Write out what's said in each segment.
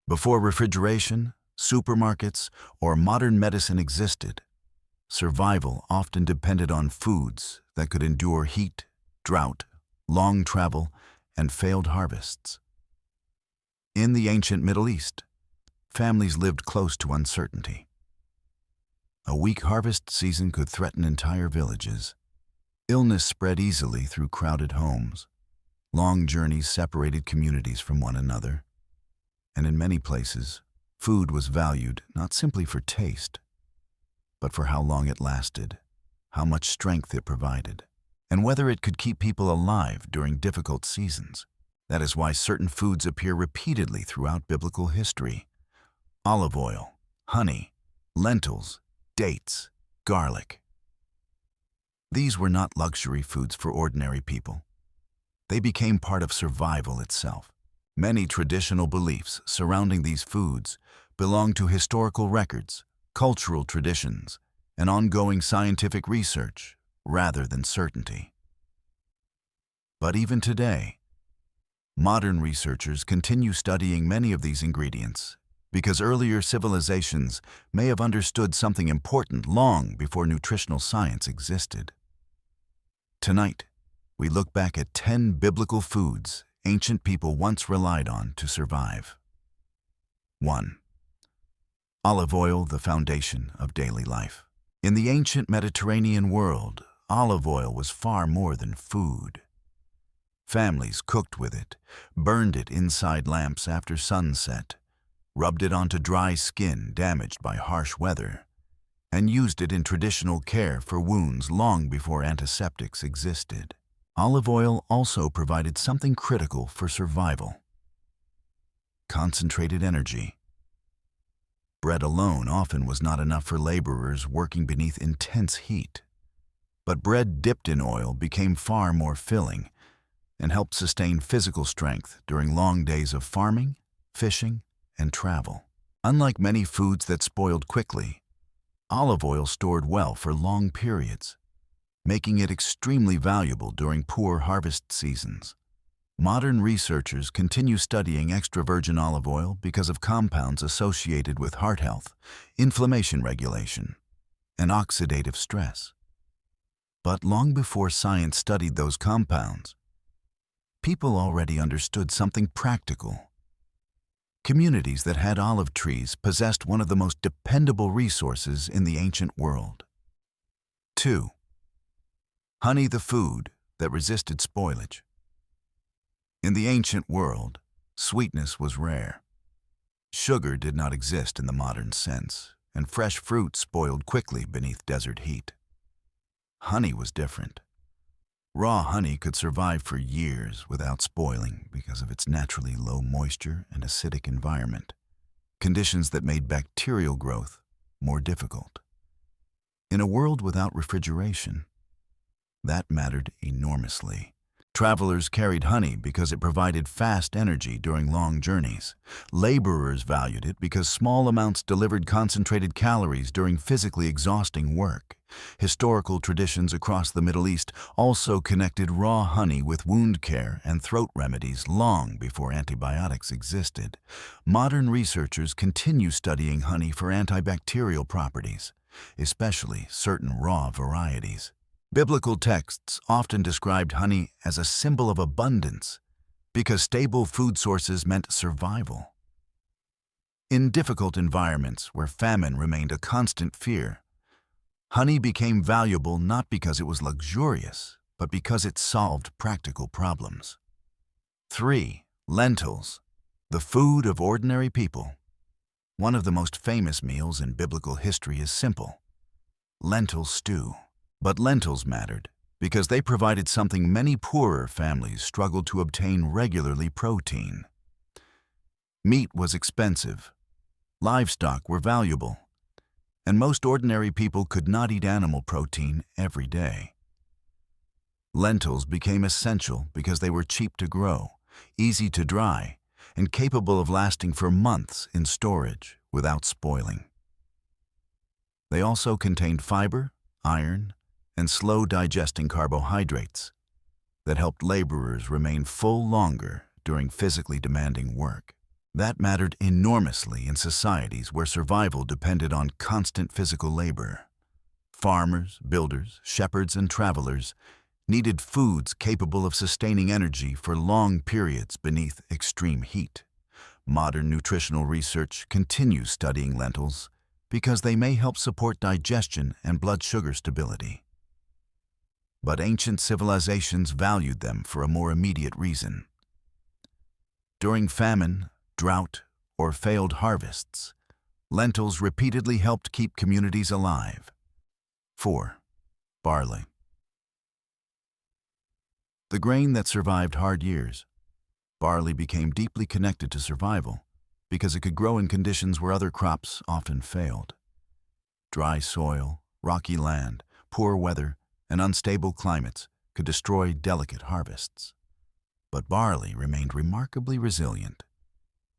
Before refrigeration, supermarkets, or modern medicine existed, survival often depended on foods that could endure heat, drought, long travel, and failed harvests. In the ancient Middle East, families lived close to uncertainty. A weak harvest season could threaten entire villages. Illness spread easily through crowded homes. Long journeys separated communities from one another. And in many places, food was valued not simply for taste, but for how long it lasted, how much strength it provided, and whether it could keep people alive during difficult seasons. That is why certain foods appear repeatedly throughout biblical history. Olive oil, honey, lentils, dates, garlic. These were not luxury foods for ordinary people. They became part of survival itself. Many traditional beliefs surrounding these foods belong to historical records, cultural traditions, and ongoing scientific research rather than certainty. But even today, modern researchers continue studying many of these ingredients because earlier civilizations may have understood something important long before nutritional science existed. Tonight, we look back at 10 biblical foods ancient people once relied on to survive. 1. Olive oil, the foundation of daily life. In the ancient Mediterranean world, olive oil was far more than food. Families cooked with it, burned it inside lamps after sunset, rubbed it onto dry skin damaged by harsh weather, and used it in traditional care for wounds long before antiseptics existed. Olive oil also provided something critical for survival: concentrated energy. Bread alone often was not enough for laborers working beneath intense heat, but bread dipped in oil became far more filling and helped sustain physical strength during long days of farming, fishing, and travel. Unlike many foods that spoiled quickly, olive oil stored well for long periods, making it extremely valuable during poor harvest seasons. Modern researchers continue studying extra virgin olive oil because of compounds associated with heart health, inflammation regulation, and oxidative stress. But long before science studied those compounds, people already understood something practical. Communities that had olive trees possessed one of the most dependable resources in the ancient world. 2. Honey, the food that resisted spoilage. In the ancient world, sweetness was rare. Sugar did not exist in the modern sense, and fresh fruit spoiled quickly beneath desert heat. Honey was different. Raw honey could survive for years without spoiling because of its naturally low moisture and acidic environment, conditions that made bacterial growth more difficult. In a world without refrigeration, that mattered enormously. Travelers carried honey because it provided fast energy during long journeys. Laborers valued it because small amounts delivered concentrated calories during physically exhausting work. Historical traditions across the Middle East also connected raw honey with wound care and throat remedies long before antibiotics existed. Modern researchers continue studying honey for antibacterial properties, especially certain raw varieties. Biblical texts often described honey as a symbol of abundance because stable food sources meant survival. In difficult environments where famine remained a constant fear, honey became valuable not because it was luxurious, but because it solved practical problems. 3. Lentils, the food of ordinary people. One of the most famous meals in biblical history is simple: lentil stew. But lentils mattered because they provided something many poorer families struggled to obtain regularly: protein. Meat was expensive, livestock were valuable, and most ordinary people could not eat animal protein every day. Lentils became essential because they were cheap to grow, easy to dry, and capable of lasting for months in storage without spoiling. They also contained fiber, iron, and slow-digesting carbohydrates that helped laborers remain full longer during physically demanding work. That mattered enormously in societies where survival depended on constant physical labor. Farmers, builders, shepherds, and travelers needed foods capable of sustaining energy for long periods beneath extreme heat. Modern nutritional research continues studying lentils because they may help support digestion and blood sugar stability. But ancient civilizations valued them for a more immediate reason. During famine, drought, or failed harvests, lentils repeatedly helped keep communities alive. 4. Barley. The grain that survived hard years, barley became deeply connected to survival because it could grow in conditions where other crops often failed. Dry soil, rocky land, poor weather, and unstable climates could destroy delicate harvests. But barley remained remarkably resilient.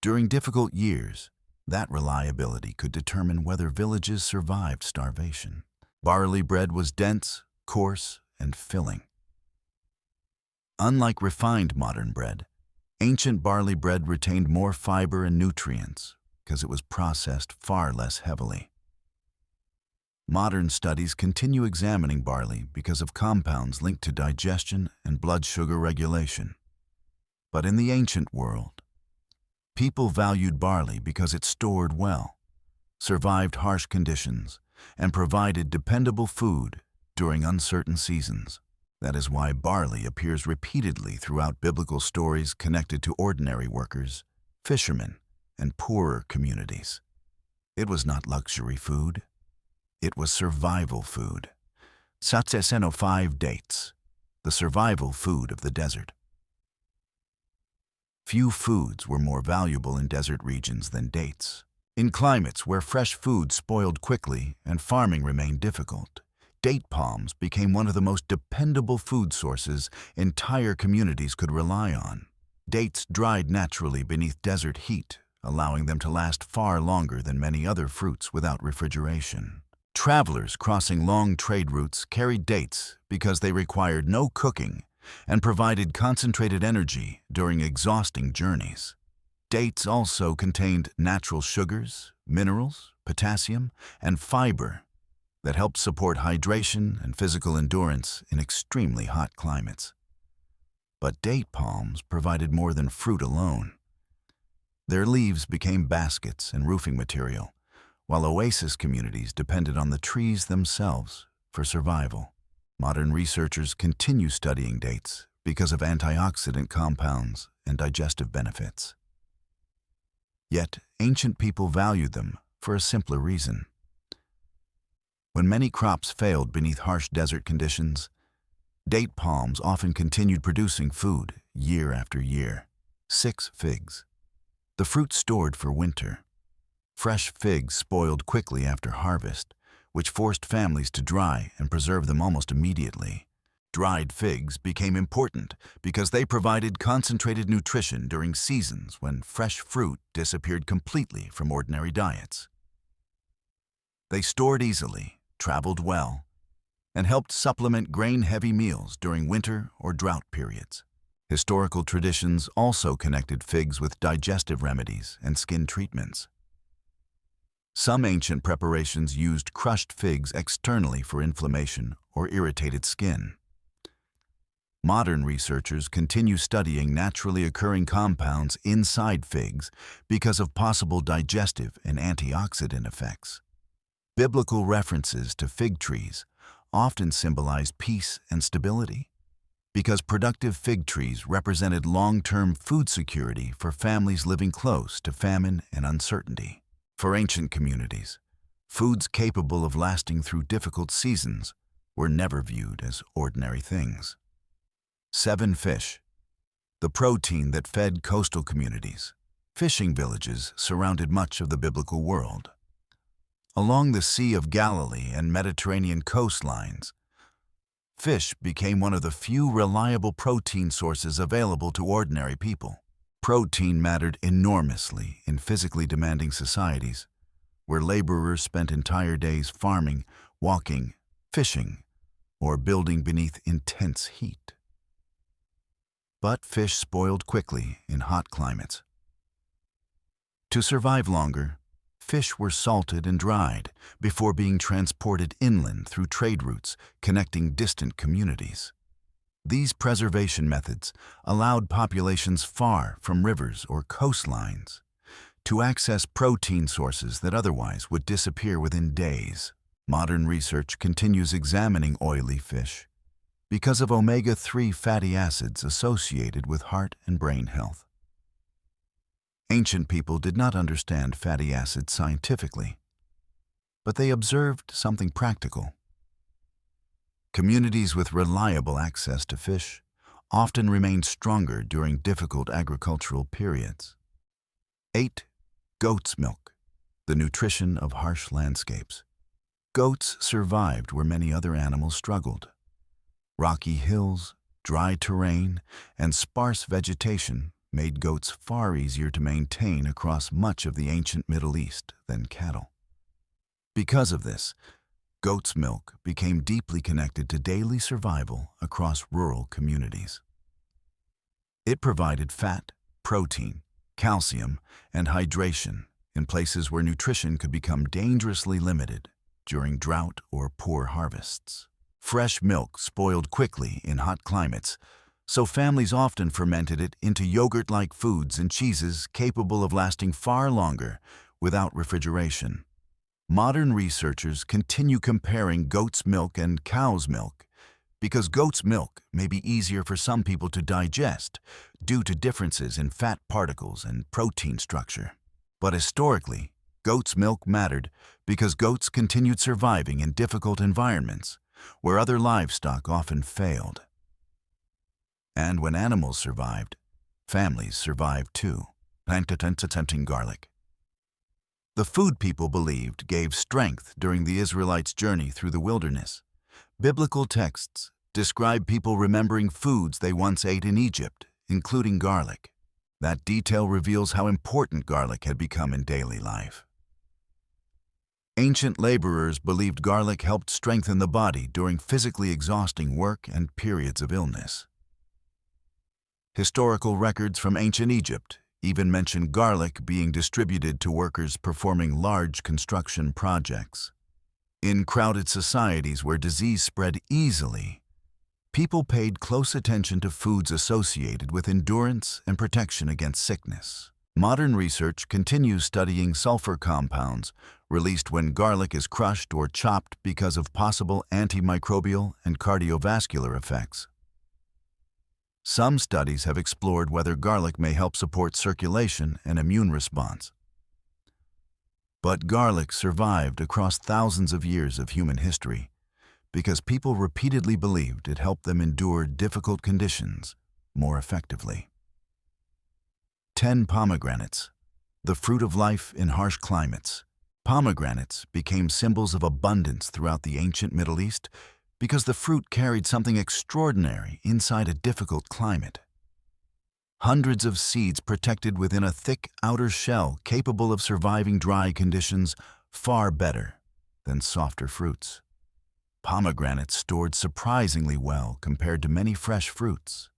During difficult years, that reliability could determine whether villages survived starvation. Barley bread was dense, coarse, and filling. Unlike refined modern bread, ancient barley bread retained more fiber and nutrients because it was processed far less heavily. Modern studies continue examining barley because of compounds linked to digestion and blood sugar regulation. But in the ancient world, people valued barley because it stored well, survived harsh conditions, and provided dependable food during uncertain seasons. That is why barley appears repeatedly throughout biblical stories connected to ordinary workers, fishermen, and poorer communities. It was not luxury food. It was survival food. Satseseno 5 dates, the survival food of the desert. Few foods were more valuable in desert regions than dates. In climates where fresh food spoiled quickly and farming remained difficult, date palms became one of the most dependable food sources entire communities could rely on. Dates dried naturally beneath desert heat, allowing them to last far longer than many other fruits without refrigeration. Travelers crossing long trade routes carried dates because they required no cooking and provided concentrated energy during exhausting journeys. Dates also contained natural sugars, minerals, potassium, and fiber that helped support hydration and physical endurance in extremely hot climates. But date palms provided more than fruit alone. Their leaves became baskets and roofing material, while oasis communities depended on the trees themselves for survival. Modern researchers continue studying dates because of antioxidant compounds and digestive benefits. Yet, ancient people valued them for a simpler reason. When many crops failed beneath harsh desert conditions, date palms often continued producing food year after year. 6. Figs. The fruit stored for winter. Fresh figs spoiled quickly after harvest, which forced families to dry and preserve them almost immediately. Dried figs became important because they provided concentrated nutrition during seasons when fresh fruit disappeared completely from ordinary diets. They stored easily, traveled well, and helped supplement grain-heavy meals during winter or drought periods. Historical traditions also connected figs with digestive remedies and skin treatments. Some ancient preparations used crushed figs externally for inflammation or irritated skin. Modern researchers continue studying naturally occurring compounds inside figs because of possible digestive and antioxidant effects. Biblical references to fig trees often symbolize peace and stability because productive fig trees represented long-term food security for families living close to famine and uncertainty. For ancient communities, foods capable of lasting through difficult seasons were never viewed as ordinary things. 7. Fish. The protein that fed coastal communities. Fishing villages surrounded much of the biblical world. Along the Sea of Galilee and Mediterranean coastlines, fish became one of the few reliable protein sources available to ordinary people. Protein mattered enormously in physically demanding societies, where laborers spent entire days farming, walking, fishing, or building beneath intense heat. But fish spoiled quickly in hot climates. To survive longer, fish were salted and dried before being transported inland through trade routes connecting distant communities. These preservation methods allowed populations far from rivers or coastlines to access protein sources that otherwise would disappear within days. Modern research continues examining oily fish because of omega-3 fatty acids associated with heart and brain health. Ancient people did not understand fatty acids scientifically, but they observed something practical. Communities with reliable access to fish often remained stronger during difficult agricultural periods. 8. Goat's milk, the nutrition of harsh landscapes. Goats survived where many other animals struggled. Rocky hills, dry terrain, and sparse vegetation made goats far easier to maintain across much of the ancient Middle East than cattle. Because of this, goat's milk became deeply connected to daily survival across rural communities. It provided fat, protein, calcium, and hydration in places where nutrition could become dangerously limited during drought or poor harvests. Fresh milk spoiled quickly in hot climates, so families often fermented it into yogurt-like foods and cheeses capable of lasting far longer without refrigeration. Modern researchers continue comparing goat's milk and cow's milk because goat's milk may be easier for some people to digest due to differences in fat particles and protein structure. But historically, goat's milk mattered because goats continued surviving in difficult environments where other livestock often failed. And when animals survived, families survived too. Planting garlic. The food people believed gave strength during the Israelites' journey through the wilderness. Biblical texts describe people remembering foods they once ate in Egypt, including garlic. That detail reveals how important garlic had become in daily life. Ancient laborers believed garlic helped strengthen the body during physically exhausting work and periods of illness. Historical records from ancient Egypt even mention garlic being distributed to workers performing large construction projects. In crowded societies where disease spread easily, people paid close attention to foods associated with endurance and protection against sickness. Modern research continues studying sulfur compounds released when garlic is crushed or chopped because of possible antimicrobial and cardiovascular effects. Some studies have explored whether garlic may help support circulation and immune response. But garlic survived across thousands of years of human history because people repeatedly believed it helped them endure difficult conditions more effectively. 10. Pomegranates, the fruit of life in harsh climates. Pomegranates became symbols of abundance throughout the ancient Middle East because the fruit carried something extraordinary inside a difficult climate. Hundreds of seeds protected within a thick outer shell capable of surviving dry conditions far better than softer fruits. Pomegranates stored surprisingly well compared to many fresh fruits,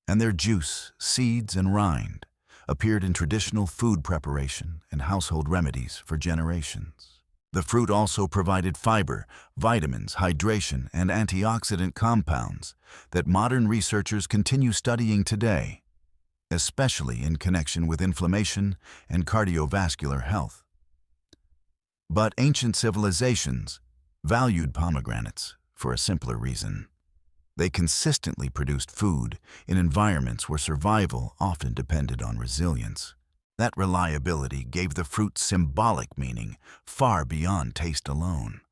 and their juice, seeds, and rind appeared in traditional food preparation and household remedies for generations. The fruit also provided fiber, vitamins, hydration, and antioxidant compounds that modern researchers continue studying today, especially in connection with inflammation and cardiovascular health. But ancient civilizations valued pomegranates for a simpler reason. They consistently produced food in environments where survival often depended on resilience. That reliability gave the fruit symbolic meaning far beyond taste alone.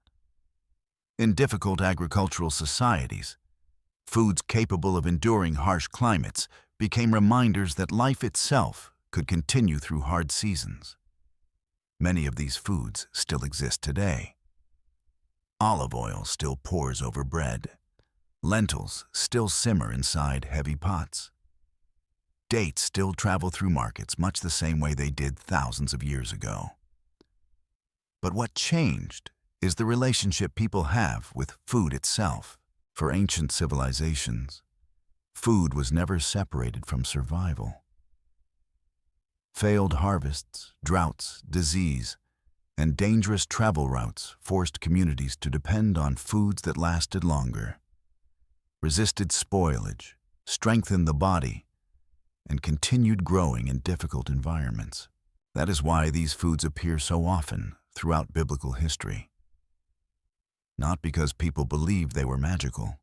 In difficult agricultural societies, foods capable of enduring harsh climates became reminders that life itself could continue through hard seasons. Many of these foods still exist today. Olive oil still pours over bread. Lentils still simmer inside heavy pots. Dates still travel through markets much the same way they did thousands of years ago. But what changed is the relationship people have with food itself. For ancient civilizations, food was never separated from survival. Failed harvests, droughts, disease, and dangerous travel routes forced communities to depend on foods that lasted longer, resisted spoilage, strengthened the body, and continued growing in difficult environments. That is why these foods appear so often throughout biblical history. Not because people believed they were magical,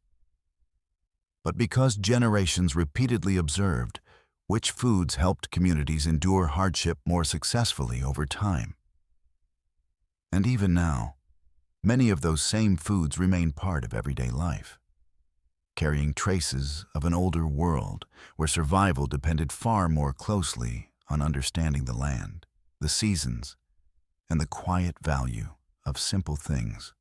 but because generations repeatedly observed which foods helped communities endure hardship more successfully over time. And even now, many of those same foods remain part of everyday life, carrying traces of an older world where survival depended far more closely on understanding the land, the seasons, and the quiet value of simple things.